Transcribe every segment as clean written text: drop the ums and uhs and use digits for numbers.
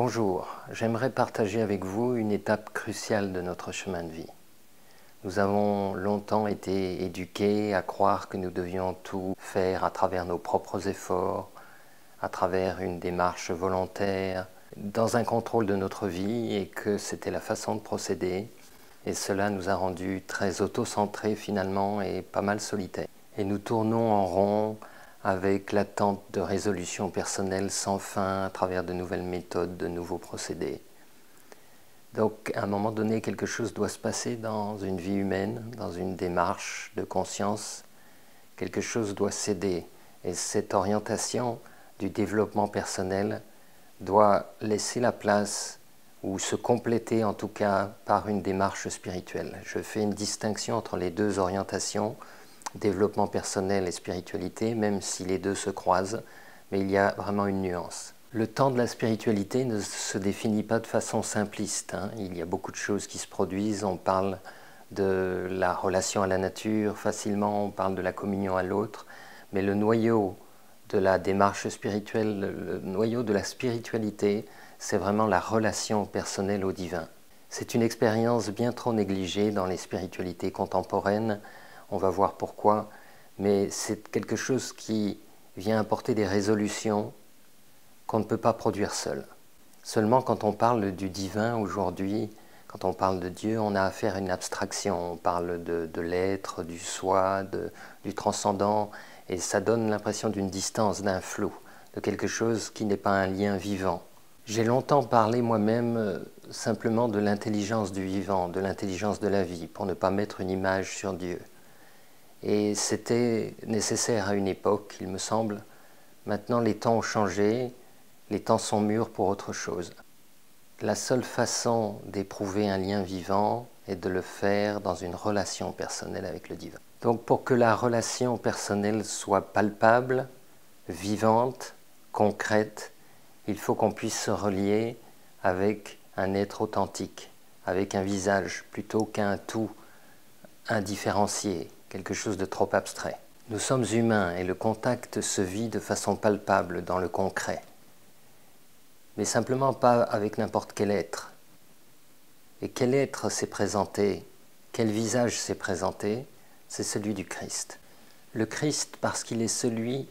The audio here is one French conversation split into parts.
Bonjour, j'aimerais partager avec vous une étape cruciale de notre chemin de vie. Nous avons longtemps été éduqués à croire que nous devions tout faire à travers nos propres efforts, à travers une démarche volontaire, dans un contrôle de notre vie et que c'était la façon de procéder. Et cela nous a rendus très auto-centrés finalement et pas mal solitaires. Et nous tournons en rond avec l'attente de résolutions personnelles sans fin à travers de nouvelles méthodes, de nouveaux procédés. Donc à un moment donné, quelque chose doit se passer dans une vie humaine, dans une démarche de conscience. Quelque chose doit céder. Et cette orientation du développement personnel doit laisser la place ou se compléter en tout cas par une démarche spirituelle. Je fais une distinction entre les deux orientations, développement personnel et spiritualité, même si les deux se croisent, mais il y a vraiment une nuance. Le temps de la spiritualité ne se définit pas de façon simpliste. Il y a beaucoup de choses qui se produisent. On parle de la relation à la nature facilement, on parle de la communion à l'autre, mais le noyau de la démarche spirituelle, le noyau de la spiritualité, c'est vraiment la relation personnelle au divin. C'est une expérience bien trop négligée dans les spiritualités contemporaines. On va voir pourquoi, mais c'est quelque chose qui vient apporter des résolutions qu'on ne peut pas produire seul. Seulement quand on parle du divin aujourd'hui, quand on parle de Dieu, on a affaire à une abstraction. On parle de l'être, du soi, du transcendant, et ça donne l'impression d'une distance, d'un flou, de quelque chose qui n'est pas un lien vivant. J'ai longtemps parlé moi-même simplement de l'intelligence du vivant, de l'intelligence de la vie, pour ne pas mettre une image sur Dieu. Et c'était nécessaire à une époque, il me semble. Maintenant, les temps ont changé, les temps sont mûrs pour autre chose. La seule façon d'éprouver un lien vivant est de le faire dans une relation personnelle avec le divin. Donc pour que la relation personnelle soit palpable, vivante, concrète, il faut qu'on puisse se relier avec un être authentique, avec un visage plutôt qu'un tout indifférencié, quelque chose de trop abstrait. Nous sommes humains et le contact se vit de façon palpable dans le concret, mais simplement pas avec n'importe quel être. Et quel être s'est présenté, quel visage s'est présenté? C'est celui du Christ. Le Christ parce qu'il est celui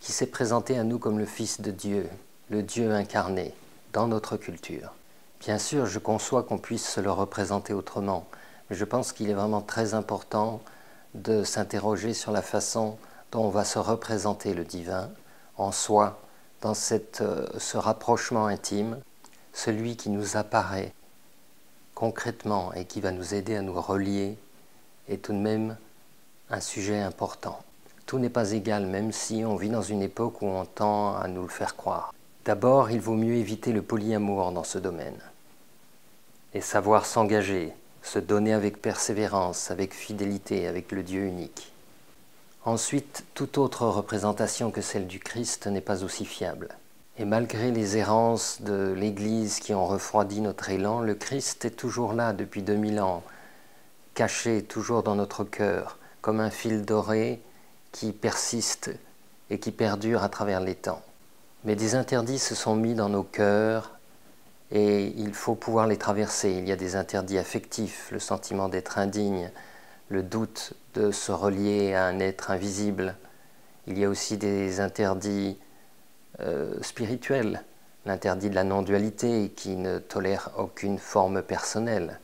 qui s'est présenté à nous comme le Fils de Dieu, le Dieu incarné, dans notre culture. Bien sûr, je conçois qu'on puisse se le représenter autrement, mais je pense qu'il est vraiment très important de s'interroger sur la façon dont on va se représenter le divin en soi, dans ce rapprochement intime, celui qui nous apparaît concrètement et qui va nous aider à nous relier est tout de même un sujet important. Tout n'est pas égal, même si on vit dans une époque où on tend à nous le faire croire. D'abord, il vaut mieux éviter le polyamour dans ce domaine et savoir s'engager, se donner avec persévérance, avec fidélité, avec le Dieu unique. Ensuite, toute autre représentation que celle du Christ n'est pas aussi fiable. Et malgré les errances de l'Église qui ont refroidi notre élan, le Christ est toujours là depuis 2000 ans, caché toujours dans notre cœur, comme un fil doré qui persiste et qui perdure à travers les temps. Mais des interdits se sont mis dans nos cœurs et il faut pouvoir les traverser. Il y a des interdits affectifs, le sentiment d'être indigne, le doute de se relier à un être invisible. Il y a aussi des interdits spirituels, l'interdit de la non-dualité qui ne tolère aucune forme personnelle,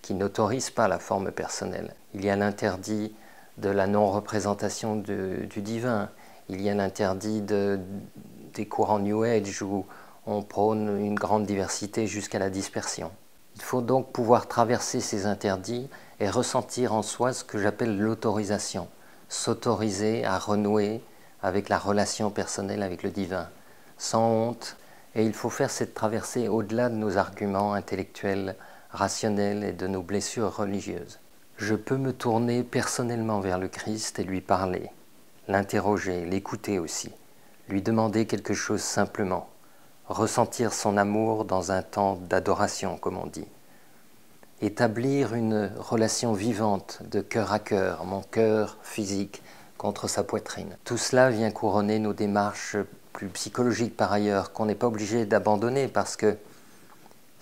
qui n'autorise pas la forme personnelle. Il y a l'interdit de la non-représentation du divin. Il y a l'interdit des courants New Age où on prône une grande diversité jusqu'à la dispersion. Il faut donc pouvoir traverser ces interdits et ressentir en soi ce que j'appelle l'autorisation, s'autoriser à renouer avec la relation personnelle avec le divin, sans honte, et il faut faire cette traversée au-delà de nos arguments intellectuels, rationnels et de nos blessures religieuses. Je peux me tourner personnellement vers le Christ et lui parler, l'interroger, l'écouter aussi, lui demander quelque chose simplement, ressentir son amour dans un temps d'adoration, comme on dit. Établir une relation vivante de cœur à cœur, mon cœur physique contre sa poitrine. Tout cela vient couronner nos démarches plus psychologiques par ailleurs, qu'on n'est pas obligé d'abandonner parce que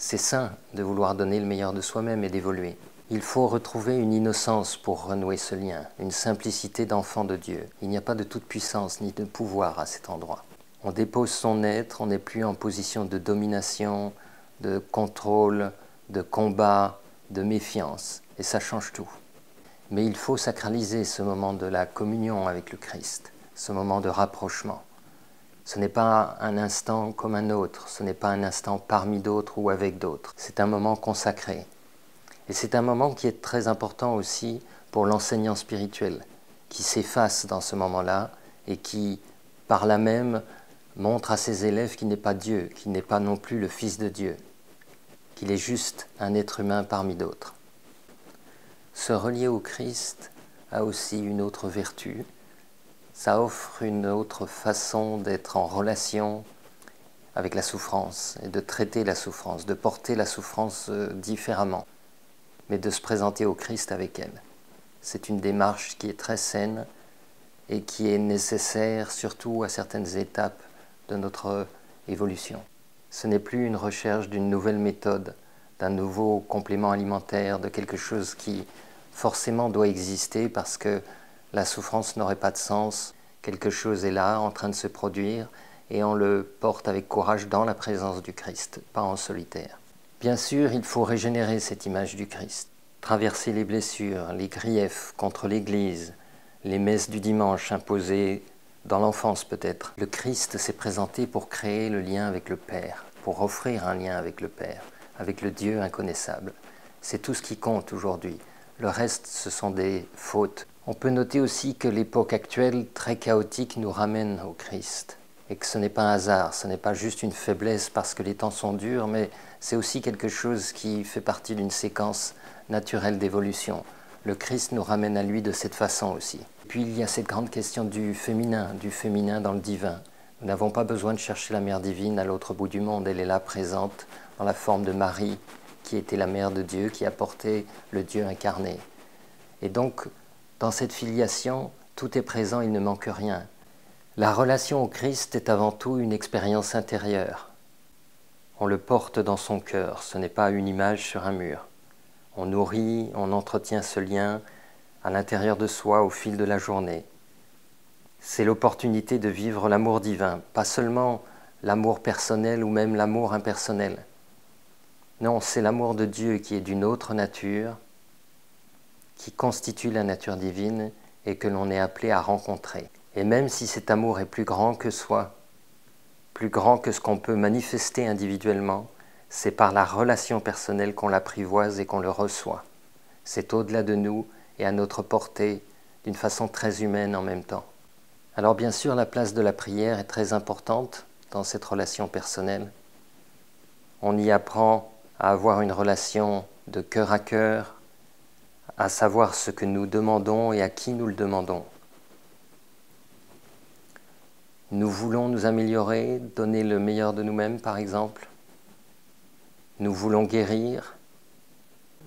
C'est sain de vouloir donner le meilleur de soi-même et d'évoluer. Il faut retrouver une innocence pour renouer ce lien, une simplicité d'enfant de Dieu. Il n'y a pas de toute puissance ni de pouvoir à cet endroit. On dépose son être, on n'est plus en position de domination, de contrôle, de combat, de méfiance. Et ça change tout. Mais il faut sacraliser ce moment de la communion avec le Christ, ce moment de rapprochement. Ce n'est pas un instant comme un autre, ce n'est pas un instant parmi d'autres ou avec d'autres. C'est un moment consacré. Et c'est un moment qui est très important aussi pour l'enseignant spirituel, qui s'efface dans ce moment-là et qui, par là même, montre à ses élèves qu'il n'est pas Dieu, qu'il n'est pas non plus le Fils de Dieu, qu'il est juste un être humain parmi d'autres. Se relier au Christ a aussi une autre vertu. Ça offre une autre façon d'être en relation avec la souffrance et de traiter la souffrance, de porter la souffrance différemment, mais de se présenter au Christ avec elle. C'est une démarche qui est très saine et qui est nécessaire surtout à certaines étapes de notre évolution. Ce n'est plus une recherche d'une nouvelle méthode, d'un nouveau complément alimentaire, de quelque chose qui forcément doit exister parce que la souffrance n'aurait pas de sens. Quelque chose est là, en train de se produire, et on le porte avec courage dans la présence du Christ, pas en solitaire. Bien sûr, il faut régénérer cette image du Christ, traverser les blessures, les griefs contre l'Église, les messes du dimanche imposées dans l'enfance peut-être. Le Christ s'est présenté pour créer le lien avec le Père, pour offrir un lien avec le Père, avec le Dieu inconnaissable. C'est tout ce qui compte aujourd'hui. Le reste, ce sont des fautes. On peut noter aussi que l'époque actuelle, très chaotique, nous ramène au Christ. Et que ce n'est pas un hasard, ce n'est pas juste une faiblesse parce que les temps sont durs, mais c'est aussi quelque chose qui fait partie d'une séquence naturelle d'évolution. Le Christ nous ramène à lui de cette façon aussi. Puis il y a cette grande question du féminin dans le divin. Nous n'avons pas besoin de chercher la mère divine à l'autre bout du monde, elle est là présente dans la forme de Marie, qui était la mère de Dieu, qui apportait le Dieu incarné. Et donc, dans cette filiation, tout est présent, il ne manque rien. La relation au Christ est avant tout une expérience intérieure. On le porte dans son cœur, ce n'est pas une image sur un mur. On nourrit, on entretient ce lien à l'intérieur de soi au fil de la journée. C'est l'opportunité de vivre l'amour divin, pas seulement l'amour personnel ou même l'amour impersonnel. Non, c'est l'amour de Dieu qui est d'une autre nature, qui constitue la nature divine et que l'on est appelé à rencontrer. Et même si cet amour est plus grand que soi, plus grand que ce qu'on peut manifester individuellement, c'est par la relation personnelle qu'on l'apprivoise et qu'on le reçoit. C'est au-delà de nous et à notre portée, d'une façon très humaine en même temps. Alors bien sûr, la place de la prière est très importante dans cette relation personnelle. On y apprend à avoir une relation de cœur à cœur, à savoir ce que nous demandons et à qui nous le demandons. Nous voulons nous améliorer, donner le meilleur de nous-mêmes par exemple. Nous voulons guérir,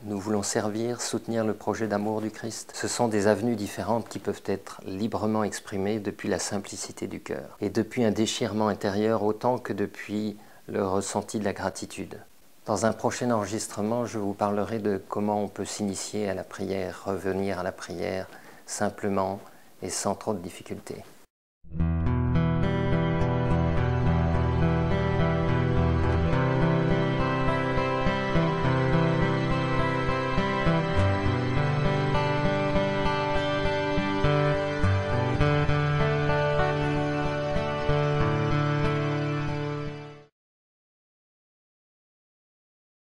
nous voulons servir, soutenir le projet d'amour du Christ. Ce sont des avenues différentes qui peuvent être librement exprimées depuis la simplicité du cœur et depuis un déchirement intérieur autant que depuis le ressenti de la gratitude. Dans un prochain enregistrement, je vous parlerai de comment on peut s'initier à la prière, revenir à la prière simplement et sans trop de difficultés.